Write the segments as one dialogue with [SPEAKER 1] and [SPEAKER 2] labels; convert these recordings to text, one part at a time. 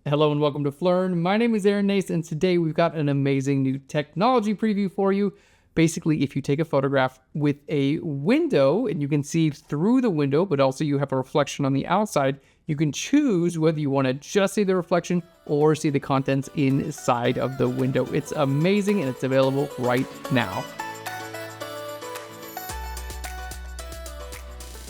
[SPEAKER 1] Hello and welcome to Phlearn. My name is Aaron Nace, and today we've got an amazing new technology preview for you. Basically, if you take a photograph with a window and you can see through the window, but also you have a reflection on the outside, you can choose whether you want to just see the reflection or see the contents inside of the window. It's amazing and it's available right now.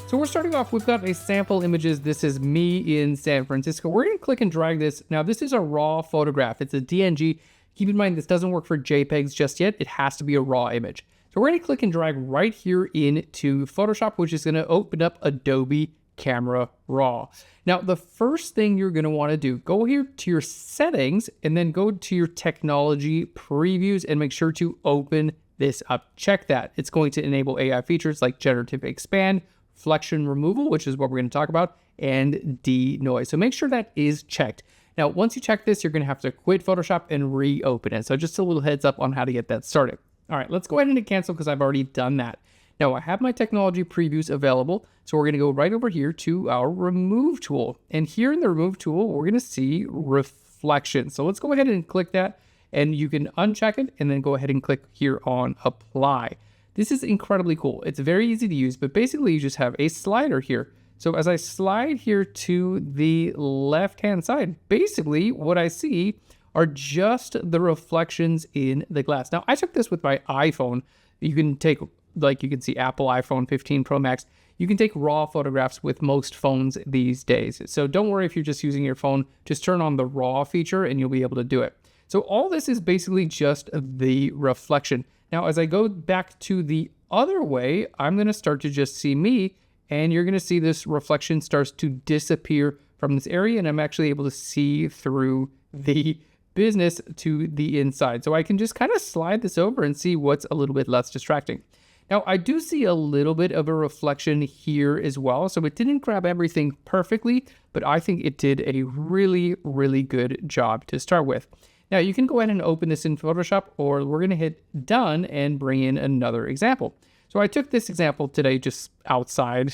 [SPEAKER 1] So we're starting off, we've got a sample images. This is me in San Francisco. We're going to click and drag this. Now, this is a raw photograph. It's a DNG. Keep in mind, this doesn't work for JPEGs just yet. It has to be a raw image. So we're going to click and drag right here into Photoshop, which is going to open up Adobe Camera Raw. Now, the first thing you're going to want to do, go here to your settings and then go to your technology previews and make sure to open this up. Check that. It's going to enable AI features like generative expand, reflection removal, which is what we're going to talk about, and denoise. So make sure that is checked. Now, once you check this, you're going to have to quit Photoshop and reopen it. So just a little heads up on how to get that started. All right, let's go ahead and hit cancel because I've already done that. Now, I have my technology previews available. So we're going to go right over here to our remove tool. And here in the remove tool, we're going to see reflection. So let's go ahead and click that, and you can uncheck it and then go ahead and click here on apply. This is incredibly cool. It's very easy to use, but basically you just have a slider here. So as I slide here to the left-hand side, basically what I see are just the reflections in the glass. Now, I took this with my iPhone. You can take, like you can see Apple iPhone 15 Pro Max. You can take raw photographs with most phones these days. So don't worry if you're just using your phone, just turn on the raw feature and you'll be able to do it. So all this is basically just the reflection. Now, as I go back to the other way, I'm going to start to just see me, and you're going to see this reflection starts to disappear from this area, and I'm actually able to see through the business to the inside. So I can just kind of slide this over and see what's a little bit less distracting. Now, I do see a little bit of a reflection here as well, so it didn't grab everything perfectly, but I think it did a really, really good job to start with. Now, you can go ahead and open this in Photoshop, or we're going to hit done and bring in another example. So I took this example today just outside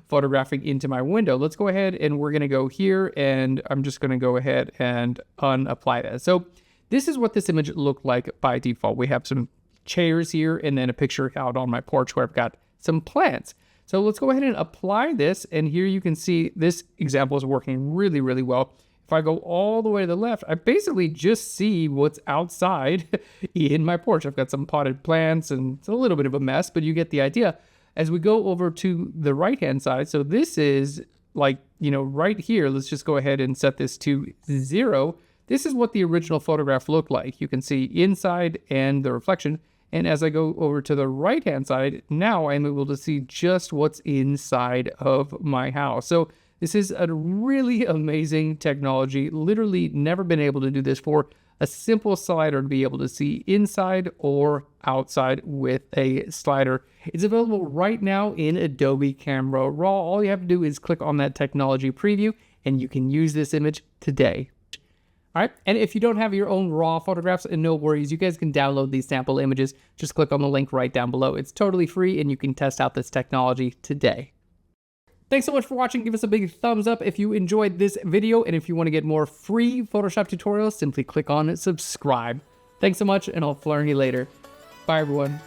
[SPEAKER 1] photographing into my window. Let's go ahead and we're going to go here, and I'm just going to go ahead and unapply that. So this is what this image looked like by default. We have some chairs here and then a picture out on my porch where I've got some plants. So let's go ahead and apply this. And here you can see this example is working really, really well. If I go all the way to the left, I basically just see what's outside in my porch. I've got some potted plants and it's a little bit of a mess, but you get the idea. As we go over to the right-hand side, so this is like, right here, let's just go ahead and set this to 0. This is what the original photograph looked like. You can see inside and the reflection. And as I go over to the right-hand side, now I'm able to see just what's inside of my house. So this is a really amazing technology. Literally never been able to do this for a simple slider to be able to see inside or outside with a slider. It's available right now in Adobe Camera Raw. All you have to do is click on that technology preview and you can use this image today. All right, and if you don't have your own raw photographs, and no worries, you guys can download these sample images. Just click on the link right down below. It's totally free and you can test out this technology today. Thanks so much for watching. Give us a big thumbs up if you enjoyed this video. And if you want to get more free Photoshop tutorials, simply click on subscribe. Thanks so much, and I'll Phlearn you later. Bye, everyone.